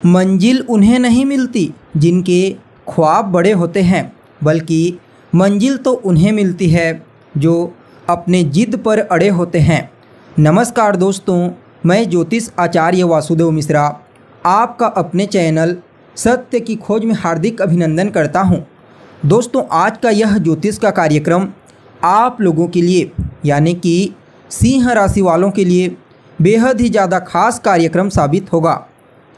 मंजिल उन्हें नहीं मिलती जिनके ख्वाब बड़े होते हैं, बल्कि मंजिल तो उन्हें मिलती है जो अपने जिद पर अड़े होते हैं। नमस्कार दोस्तों, मैं ज्योतिष आचार्य वासुदेव मिश्रा आपका अपने चैनल सत्य की खोज में हार्दिक अभिनंदन करता हूं। दोस्तों, आज का यह ज्योतिष का कार्यक्रम आप लोगों के लिए यानी कि सिंह राशि वालों के लिए बेहद ही ज़्यादा खास कार्यक्रम साबित होगा।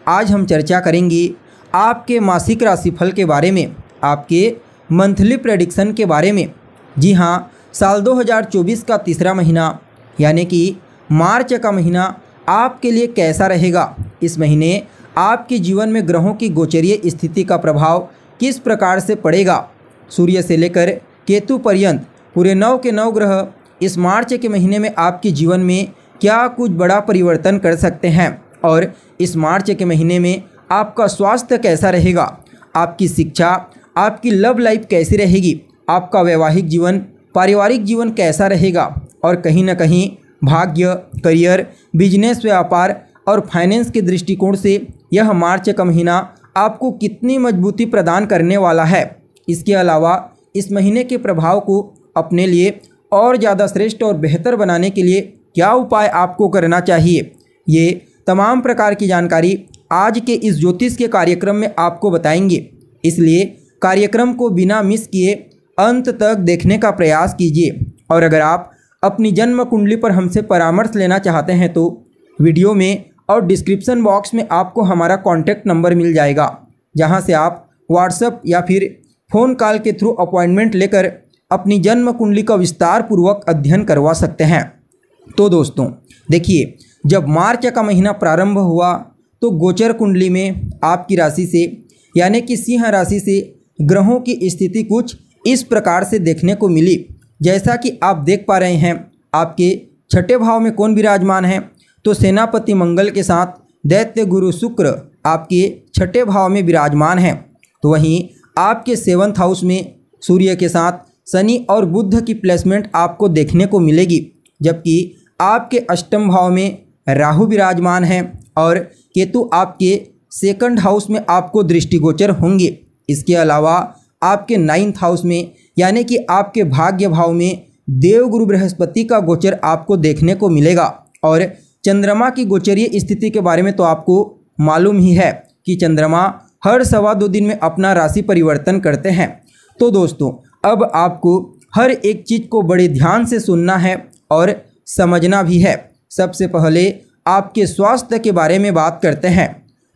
आज हम चर्चा करेंगे आपके मासिक राशिफल के बारे में, आपके मंथली प्रेडिक्शन के बारे में। जी हाँ, साल 2024 का तीसरा महीना यानी कि मार्च का महीना आपके लिए कैसा रहेगा। इस महीने आपके जीवन में ग्रहों की गोचरीय स्थिति का प्रभाव किस प्रकार से पड़ेगा। सूर्य से लेकर केतु पर्यंत पूरे 9 के 9 ग्रह इस मार्च के महीने में आपके जीवन में क्या कुछ बड़ा परिवर्तन कर सकते हैं, और इस मार्च के महीने में आपका स्वास्थ्य कैसा रहेगा, आपकी शिक्षा, आपकी लव लाइफ कैसी रहेगी, आपका वैवाहिक जीवन, पारिवारिक जीवन कैसा रहेगा, और कहीं ना कहीं भाग्य, करियर, बिजनेस, व्यापार और फाइनेंस के दृष्टिकोण से यह मार्च का महीना आपको कितनी मजबूती प्रदान करने वाला है। इसके अलावा इस महीने के प्रभाव को अपने लिए और ज़्यादा श्रेष्ठ और बेहतर बनाने के लिए क्या उपाय आपको करना चाहिए, ये तमाम प्रकार की जानकारी आज के इस ज्योतिष के कार्यक्रम में आपको बताएंगे। इसलिए कार्यक्रम को बिना मिस किए अंत तक देखने का प्रयास कीजिए। और अगर आप अपनी जन्म कुंडली पर हमसे परामर्श लेना चाहते हैं तो वीडियो में और डिस्क्रिप्शन बॉक्स में आपको हमारा कॉन्टैक्ट नंबर मिल जाएगा, जहां से आप व्हाट्सएप या फिर फ़ोन कॉल के थ्रू अपॉइंटमेंट लेकर अपनी जन्म कुंडली का विस्तार पूर्वक अध्ययन करवा सकते हैं। तो दोस्तों देखिए, जब मार्च का महीना प्रारंभ हुआ तो गोचर कुंडली में आपकी राशि से यानी कि सिंह राशि से ग्रहों की स्थिति कुछ इस प्रकार से देखने को मिली। जैसा कि आप देख पा रहे हैं, आपके छठे भाव में कौन विराजमान है, तो सेनापति मंगल के साथ दैत्य गुरु शुक्र आपके छठे भाव में विराजमान हैं। तो वहीं आपके 7th हाउस में सूर्य के साथ शनि और बुध की प्लेसमेंट आपको देखने को मिलेगी, जबकि आपके अष्टम भाव में राहु विराजमान है और केतु आपके 2nd हाउस में आपको दृष्टिगोचर होंगे। इसके अलावा आपके 9th हाउस में यानी कि आपके भाग्य भाव में देवगुरु बृहस्पति का गोचर आपको देखने को मिलेगा। और चंद्रमा की गोचरीय स्थिति के बारे में तो आपको मालूम ही है कि चंद्रमा हर 2.25 दिन में अपना राशि परिवर्तन करते हैं। तो दोस्तों, अब आपको हर एक चीज़ को बड़े ध्यान से सुनना है और समझना भी है। सबसे पहले आपके स्वास्थ्य के बारे में बात करते हैं।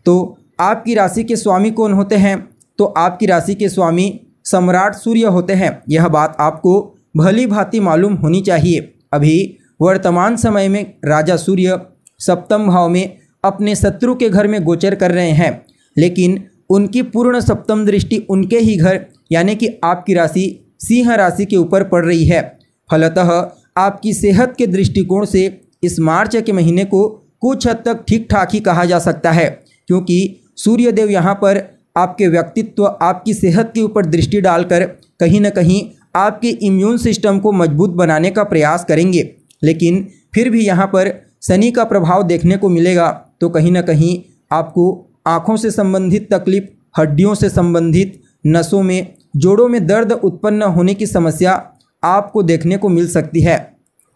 तो आपकी राशि के स्वामी कौन होते हैं, तो आपकी राशि के स्वामी सम्राट सूर्य होते हैं। यह बात आपको भली भांति मालूम होनी चाहिए। अभी वर्तमान समय में राजा सूर्य 7म भाव में अपने शत्रु के घर में गोचर कर रहे हैं, लेकिन उनकी पूर्ण 7म दृष्टि उनके ही घर यानी कि आपकी राशि सिंह राशि के ऊपर पड़ रही है। फलतः आपकी सेहत के दृष्टिकोण से इस मार्च के महीने को कुछ हद तक ठीक ठाक ही कहा जा सकता है, क्योंकि सूर्य देव यहाँ पर आपके व्यक्तित्व, आपकी सेहत के ऊपर दृष्टि डालकर कहीं ना कहीं आपके इम्यून सिस्टम को मजबूत बनाने का प्रयास करेंगे। लेकिन फिर भी यहाँ पर शनि का प्रभाव देखने को मिलेगा, तो कहीं ना कहीं आपको आँखों से संबंधित तकलीफ, हड्डियों से संबंधित, नसों में, जोड़ों में दर्द उत्पन्न होने की समस्या आपको देखने को मिल सकती है।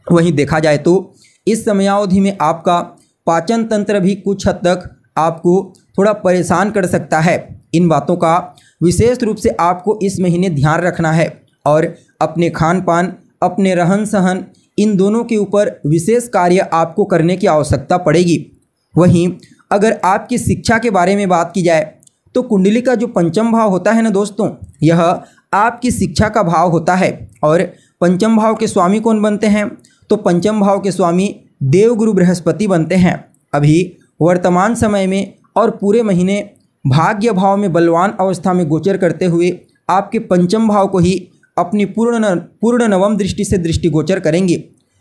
वहीं देखा जाए तो इस समयावधि में आपका पाचन तंत्र भी कुछ हद तक आपको थोड़ा परेशान कर सकता है। इन बातों का विशेष रूप से आपको इस महीने ध्यान रखना है और अपने खान पान, अपने रहन सहन, इन दोनों के ऊपर विशेष कार्य आपको करने की आवश्यकता पड़ेगी। वहीं अगर आपकी शिक्षा के बारे में बात की जाए तो कुंडली का जो 5म भाव होता है ना दोस्तों, यह आपकी शिक्षा का भाव होता है। और 5म भाव के स्वामी कौन बनते हैं, तो 5म भाव के स्वामी देवगुरु बृहस्पति बनते हैं। अभी वर्तमान समय में और पूरे महीने भाग्य भाव में बलवान अवस्था में गोचर करते हुए आपके 5म भाव को ही अपनी पूर्ण नवम दृष्टि से दृष्टिगोचर करेंगे।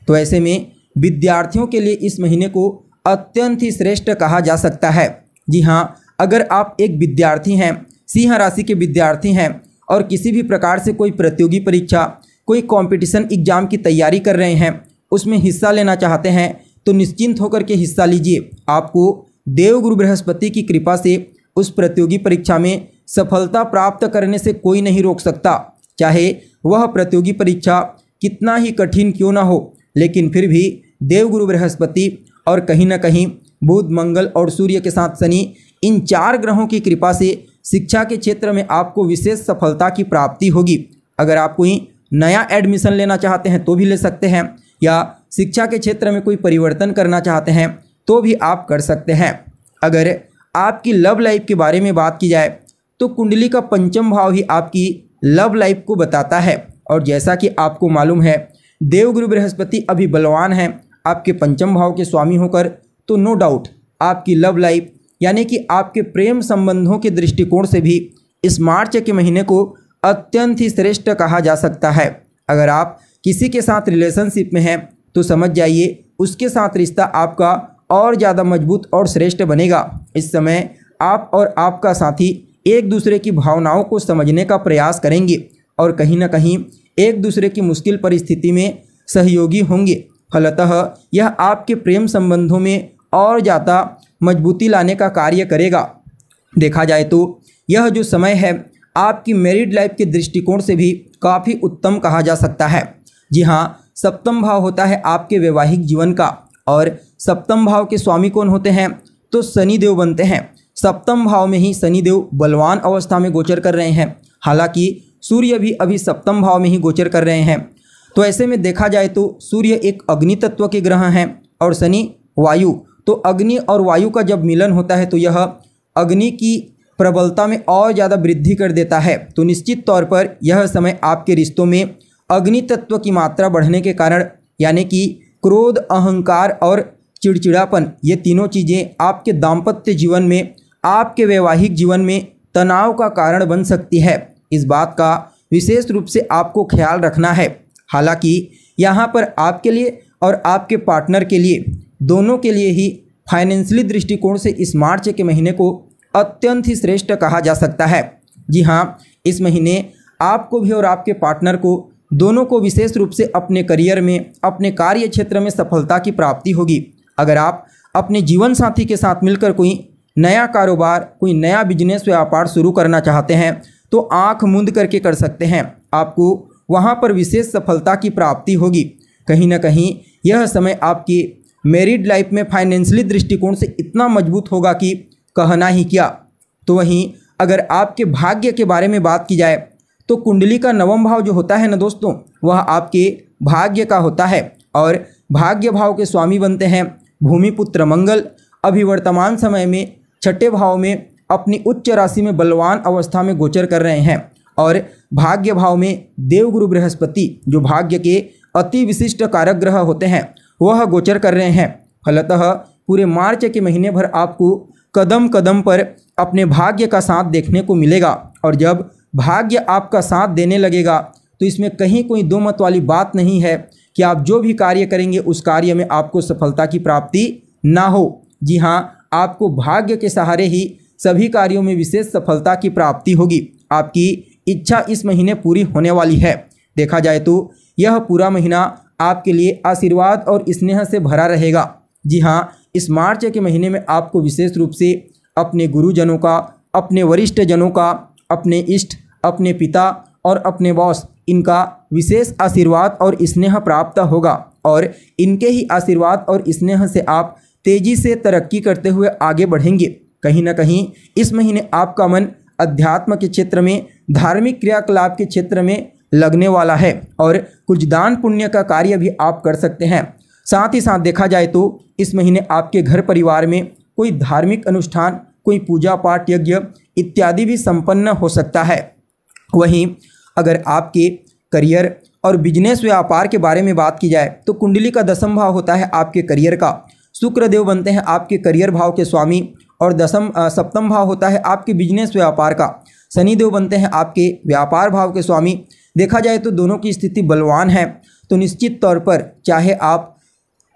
तो ऐसे में विद्यार्थियों के लिए इस महीने को अत्यंत ही श्रेष्ठ कहा जा सकता है। जी हाँ, अगर आप एक विद्यार्थी हैं, सिंह राशि के विद्यार्थी हैं और किसी भी प्रकार से कोई प्रतियोगी परीक्षा, कोई कंपटीशन एग्जाम की तैयारी कर रहे हैं, उसमें हिस्सा लेना चाहते हैं, तो निश्चिंत होकर के हिस्सा लीजिए। आपको देवगुरु बृहस्पति की कृपा से उस प्रतियोगी परीक्षा में सफलता प्राप्त करने से कोई नहीं रोक सकता। चाहे वह प्रतियोगी परीक्षा कितना ही कठिन क्यों ना हो, लेकिन फिर भी देवगुरु बृहस्पति और कहीं ना कहीं बुध, मंगल और सूर्य के साथ शनि, इन 4 ग्रहों की कृपा से शिक्षा के क्षेत्र में आपको विशेष सफलता की प्राप्ति होगी। अगर आप कोई नया एडमिशन लेना चाहते हैं तो भी ले सकते हैं, या शिक्षा के क्षेत्र में कोई परिवर्तन करना चाहते हैं तो भी आप कर सकते हैं। अगर आपकी लव लाइफ के बारे में बात की जाए तो कुंडली का पंचम भाव ही आपकी लव लाइफ को बताता है। और जैसा कि आपको मालूम है, देवगुरु बृहस्पति अभी बलवान हैं आपके पंचम भाव के स्वामी होकर, तो नो डाउट आपकी लव लाइफ यानी कि आपके प्रेम संबंधों के दृष्टिकोण से भी इस मार्च के महीने को अत्यंत ही श्रेष्ठ कहा जा सकता है। अगर आप किसी के साथ रिलेशनशिप में हैं तो समझ जाइए उसके साथ रिश्ता आपका और ज़्यादा मजबूत और श्रेष्ठ बनेगा। इस समय आप और आपका साथी एक दूसरे की भावनाओं को समझने का प्रयास करेंगे और कहीं ना कहीं एक दूसरे की मुश्किल परिस्थिति में सहयोगी होंगे। फलतः यह आपके प्रेम संबंधों में और ज़्यादा मजबूती लाने का कार्य करेगा। देखा जाए तो यह जो समय है आपकी मैरिड लाइफ के दृष्टिकोण से भी काफ़ी उत्तम कहा जा सकता है। जी हाँ, सप्तम भाव होता है आपके वैवाहिक जीवन का, और सप्तम भाव के स्वामी कौन होते हैं तो शनिदेव बनते हैं। सप्तम भाव में ही शनिदेव बलवान अवस्था में गोचर कर रहे हैं, हालांकि सूर्य भी अभी सप्तम भाव में ही गोचर कर रहे हैं। तो ऐसे में देखा जाए तो सूर्य एक अग्नि तत्व के ग्रह हैं और शनि वायु, तो अग्नि और वायु का जब मिलन होता है तो यह अग्नि की प्रबलता में और ज़्यादा वृद्धि कर देता है। तो निश्चित तौर पर यह समय आपके रिश्तों में अग्नि तत्व की मात्रा बढ़ने के कारण, यानी कि क्रोध, अहंकार और चिड़चिड़ापन, ये तीनों चीज़ें आपके दाम्पत्य जीवन में, आपके वैवाहिक जीवन में तनाव का कारण बन सकती है। इस बात का विशेष रूप से आपको ख्याल रखना है। हालांकि यहाँ पर आपके लिए और आपके पार्टनर के लिए, दोनों के लिए ही फाइनेंशियली दृष्टिकोण से इस मार्च के महीने को अत्यंत ही श्रेष्ठ कहा जा सकता है। जी हाँ, इस महीने आपको भी और आपके पार्टनर को, दोनों को विशेष रूप से अपने करियर में, अपने कार्य क्षेत्र में सफलता की प्राप्ति होगी। अगर आप अपने जीवन साथी के साथ मिलकर कोई नया कारोबार, कोई नया बिजनेस, व्यापार शुरू करना चाहते हैं तो आंख मूंद करके कर सकते हैं। आपको वहां पर विशेष सफलता की प्राप्ति होगी। कहीं ना कहीं यह समय आपकी मैरिड लाइफ में फाइनेंशियली दृष्टिकोण से इतना मजबूत होगा कि कहना ही क्या। तो वहीं अगर आपके भाग्य के बारे में बात की जाए तो कुंडली का नवम भाव जो होता है ना दोस्तों, वह आपके भाग्य का होता है और भाग्य भाव के स्वामी बनते हैं भूमिपुत्र मंगल। अभी वर्तमान समय में छठे भाव में अपनी उच्च राशि में बलवान अवस्था में गोचर कर रहे हैं और भाग्य भाव में देवगुरु बृहस्पति, जो भाग्य के अति विशिष्ट कारक ग्रह होते हैं, वह गोचर कर रहे हैं। फलतः पूरे मार्च के महीने भर आपको कदम कदम पर अपने भाग्य का साथ देखने को मिलेगा। और जब भाग्य आपका साथ देने लगेगा तो इसमें कहीं कोई दो मत वाली बात नहीं है कि आप जो भी कार्य करेंगे उस कार्य में आपको सफलता की प्राप्ति ना हो। जी हाँ, आपको भाग्य के सहारे ही सभी कार्यों में विशेष सफलता की प्राप्ति होगी। आपकी इच्छा इस महीने पूरी होने वाली है। देखा जाए तो यह पूरा महीना आपके लिए आशीर्वाद और स्नेह से भरा रहेगा। जी हाँ, इस मार्च के महीने में आपको विशेष रूप से अपने गुरुजनों का, अपने वरिष्ठ जनों का, अपने इष्ट, अपने पिता और अपने बॉस, इनका विशेष आशीर्वाद और स्नेह प्राप्त होगा और इनके ही आशीर्वाद और स्नेह से आप तेजी से तरक्की करते हुए आगे बढ़ेंगे। कहीं ना कहीं इस महीने आपका मन अध्यात्म के क्षेत्र में, धार्मिक क्रियाकलाप के क्षेत्र में लगने वाला है और कुछ दान पुण्य का कार्य भी आप कर सकते हैं। साथ ही साथ देखा जाए तो इस महीने आपके घर परिवार में कोई धार्मिक अनुष्ठान, कोई पूजा पाठ, यज्ञ इत्यादि भी संपन्न हो सकता है। वहीं अगर आपके करियर और बिजनेस व्यापार के बारे में बात की जाए तो कुंडली का दसम भाव होता है आपके करियर का। शुक्र देव बनते हैं आपके करियर भाव के स्वामी और सप्तम भाव होता है आपके बिजनेस व्यापार का। शनि देव बनते हैं आपके व्यापार भाव के स्वामी। देखा जाए तो दोनों की स्थिति बलवान है। तो निश्चित तौर पर चाहे आप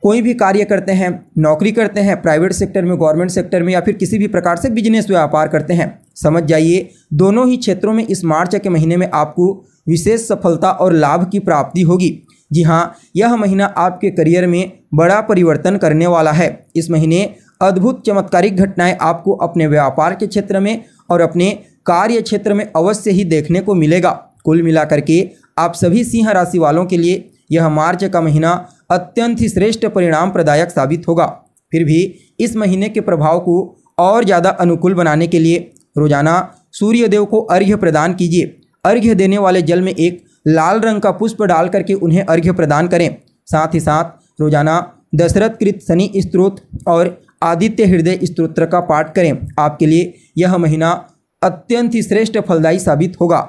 कोई भी कार्य करते हैं, नौकरी करते हैं प्राइवेट सेक्टर में, गवर्नमेंट सेक्टर में, या फिर किसी भी प्रकार से बिजनेस व्यापार करते हैं, समझ जाइए दोनों ही क्षेत्रों में इस मार्च के महीने में आपको विशेष सफलता और लाभ की प्राप्ति होगी। जी हाँ, यह महीना आपके करियर में बड़ा परिवर्तन करने वाला है। इस महीने अद्भुत चमत्कारिक घटनाएं आपको अपने व्यापार के क्षेत्र में और अपने कार्य क्षेत्र में अवश्य ही देखने को मिलेगा। कुल मिलाकर के आप सभी सिंह राशि वालों के लिए यह मार्च का महीना अत्यंत ही श्रेष्ठ परिणाम प्रदायक साबित होगा। फिर भी इस महीने के प्रभाव को और ज़्यादा अनुकूल बनाने के लिए रोजाना सूर्य देव को अर्घ्य प्रदान कीजिए। अर्घ्य देने वाले जल में एक लाल रंग का पुष्प डाल करके उन्हें अर्घ्य प्रदान करें। साथ ही साथ रोजाना दशरथ कृत शनि स्तोत्र और आदित्य हृदय स्तोत्र का पाठ करें। आपके लिए यह महीना अत्यंत ही श्रेष्ठ फलदायी साबित होगा।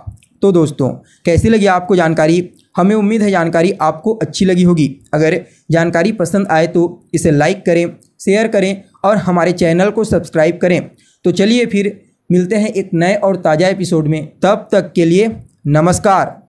तो दोस्तों, कैसी लगी आपको जानकारी? हमें उम्मीद है जानकारी आपको अच्छी लगी होगी। अगर जानकारी पसंद आए तो इसे लाइक करें, शेयर करें और हमारे चैनल को सब्सक्राइब करें। तो चलिए फिर मिलते हैं एक नए और ताज़ा एपिसोड में। तब तक के लिए नमस्कार।